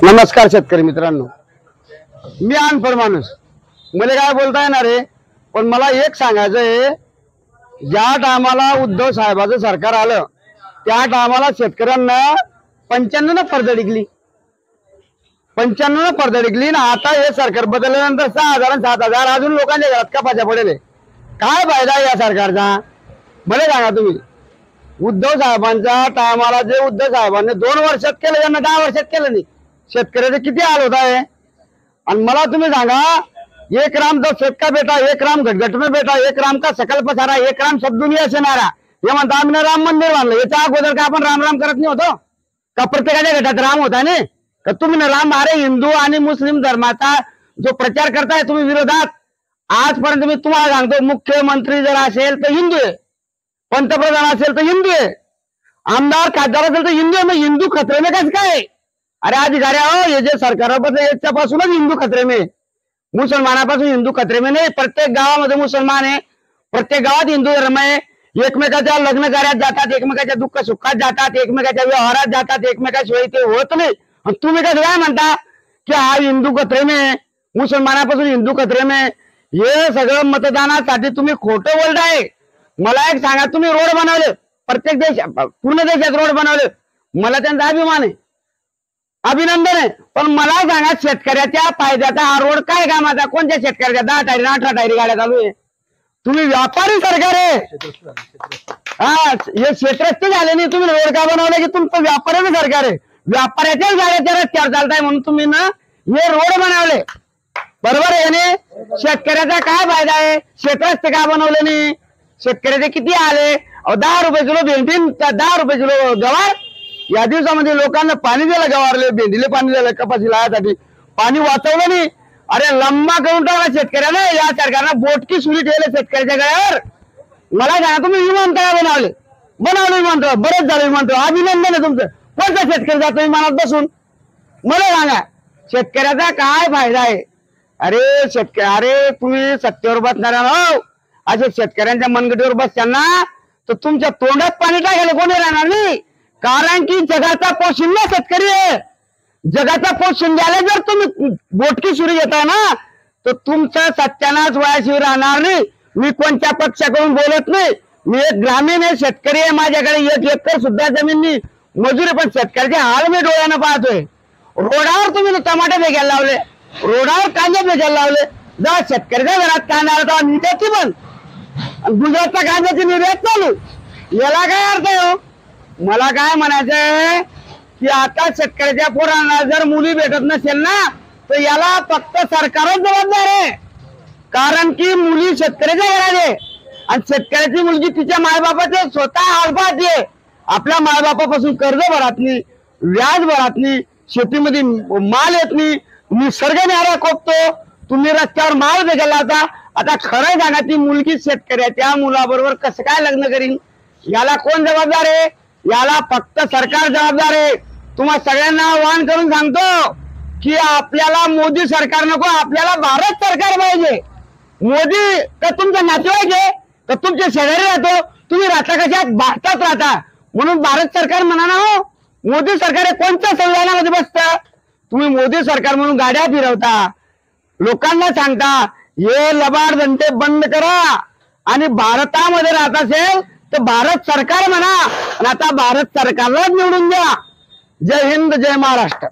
नमस्कार शेतकरी मित्रांनो, मी अनपढ माणूस, मला काय बोलता येणार आहे, पण मला एक सांगायचं आहे, ज्या टायमाला उद्धव साहेबाचं सरकार आलं त्या टायमाला शेतकऱ्यांना 95 पडदा टिकली, 95 पडदा टिकली ना. आता हे सरकार बदलल्यानंतर 6,000 आणि 7,000 अजून लोकांच्या घरात कपाच्या पडेल. काय फायदा आहे या सरकारचा मला सांगा तुम्ही. उद्धव साहेबांच्या टायमाला जे उद्धव साहेबांनी 2 वर्षात केलं त्यांना 10 वर्षात केलं नाही. शेतकऱ्याचे किती हाल होत आहे. आणि मला तुम्ही सांगा, 1 राम तो शेतका बेटा, 1 राम घटघट में बेटा, 1 राम का सकल पसारा, 1 राम सब दुनिया से नारा. हे म्हणता आम्ही राम मंदिर बांधलं. याच्या अगोदर का आपण राम राम करत नाही होतो का? प्रत्येकाच्या घटात राम होता ना का? तुम्ही राम अरे हिंदू आणि मुस्लिम धर्माचा जो प्रचार करताय तुम्ही विरोधात, आजपर्यंत मी तुम्हाला सांगतो, मुख्यमंत्री जर असेल तर हिंदू आहे, पंतप्रधान असेल तर हिंदू आहे, आमदार खासदार असेल तर हिंदू आहे. मग हिंदू खतरे में कसं काय? अरे अधिकारी हो, हे जे सरकार याच्यापासूनच हिंदू खतरे में, मुसलमानापासून हिंदू खतरे में नाही. प्रत्येक गावामध्ये मुसलमान आहे, प्रत्येक गावात हिंदू धर्म आहे. एकमेकाच्या लग्न कार्यात जातात, एकमेकाच्या दुःख सुखात जातात, एकमेकाच्या व्यवहारात जातात, एकमेकाशिवाय ते होत नाही. तुम्ही कसं काय म्हणता की हा हिंदू खतरे में, मुसलमानापासून हिंदू खतरे में? हे सगळं मतदानासाठी तुम्ही खोटं बोलताय. मला एक सांगा, तुम्ही रोड बनवले, प्रत्येक देशात, पूर्ण देशात रोड बनवले, मला त्यांचा अभिमान आहे, अभिनंदन आहे. पण मला सांगा, शेतकऱ्याच्या फायद्याचा हा रोड काय कामाचा? कोणत्या शेतकऱ्याच्या 10 टायरी 18 टायरी गाड्या चालू आहे? तुम्ही व्यापारी सरकार आहे. हा, हे क्षेत्रस्थ झाले नाही. तुम्ही रोड का बनवले की तुमचं व्यापाऱ्याचं सरकार आहे? व्यापाऱ्याच्याच गाड्याच्या रस्त्यावर चालताय म्हणून तुम्ही ना हे रोड बनवले, बरोबर आहे ना? शेतकऱ्याचा काय फायदा आहे? क्षेत्रस्थ का बनवले नाही? शेतकऱ्याचे किती आले? 10 रुपये किलो भेंडी, 10 रुपये किलो गवार. या दिवसामध्ये लोकांना पाणी दिलं, गवारले भेंडीले पाणी दिलं, कपाशी लावायसाठी पाणी वाचवलं नाही. अरे लंबा करून टाकला शेतकऱ्याला. या सरकारनं बोटकी सुरी ठेवले शेतकऱ्याच्या गळ्यावर. मला सांगा, तुम्ही विमानतळ बनवले, विमानतळ, बरेच झालं विमानतळ, अभिनंदन आहे तुमचं. कोणता शेतकरी जातो विमानात बसून? मला सांगा, शेतकऱ्याचा काय फायदा आहे? अरे शेतकरी, अरे तुम्ही सत्तेवर बसणारा हो, असे शेतकऱ्यांच्या मनगटीवर बसताना तर तुमच्या तोंडात पाणी टाकायला कोणी राहणार नाही. कारण की जगाचा पोशिंदा शेतकरी आहे. जगाचा पोशिंद्याला जर तुम्ही बोटकी सुरी घेताय ना, तर तुमचा सत्यानाश वयाशिवाय राहणार नाही. मी कोणत्या पक्षाकडून बोलत नाही, मी एक ग्रामीण आहे, शेतकरी आहे. माझ्याकडे 1 एकर सुद्धा जमीन नाही, मजुरी, पण शेतकऱ्याचे हाल मी डोळ्यानं पाहतोय. रोडावर तुम्ही टमाटे फेकायला लावले, रोडावर कांदे फेकायला लावले. जेव्हा शेतकऱ्याच्या घरात कांदा आला तेव्हा निर्याती बंद, गुजरातच्या कांद्याची निर्यात चालू. याला काय अर्थ आहे? मला काय म्हणायचंय की आता शेतकऱ्याच्या पोरांना जर मुली भेटत नसेल ना, तर याला फक्त सरकारच जबाबदार आहे. कारण की मुली शेतकऱ्याच्या घरात आहे आणि शेतकऱ्याची मुलगी तिच्या मायबापाचे स्वतः हाल पाहते. आपल्या मायबापापासून कर्ज भरत नाही, व्याज भरत नाही, शेतीमध्ये माल येत नाही, निसर्ग न्यारा कोपतो, तुम्ही रस्त्यावर माल फेकायला लावता. आता खरं सांगा, ती मुलगी शेतकऱ्याच्या मुलाबरोबर कसं काय लग्न करीन? याला कोण जबाबदार आहे? याला फक्त सरकार जबाबदार आहे. तुम्हा सगळ्यांना आवाहन करून सांगतो की आपल्याला मोदी सरकार नको, आपल्याला भारत सरकार पाहिजे. मोदी तर तुमचा नातेवाईक आहे, तर तुमचे शेजारी राहतो, तुम्ही राहता कशात? भारतात राहता, म्हणून भारत सरकार म्हणा ना हो. मोदी सरकार हे कोणत्या संविधानामध्ये बसतं? तुम्ही मोदी सरकार म्हणून गाड्या फिरवता, लोकांना सांगता हे लबाड धंदे बंद करा, आणि भारतामध्ये राहत असेल तर भारत सरकार म्हणा, आणि आता भारत सरकारलाच निवडून द्या. जय हिंद, जय महाराष्ट्र.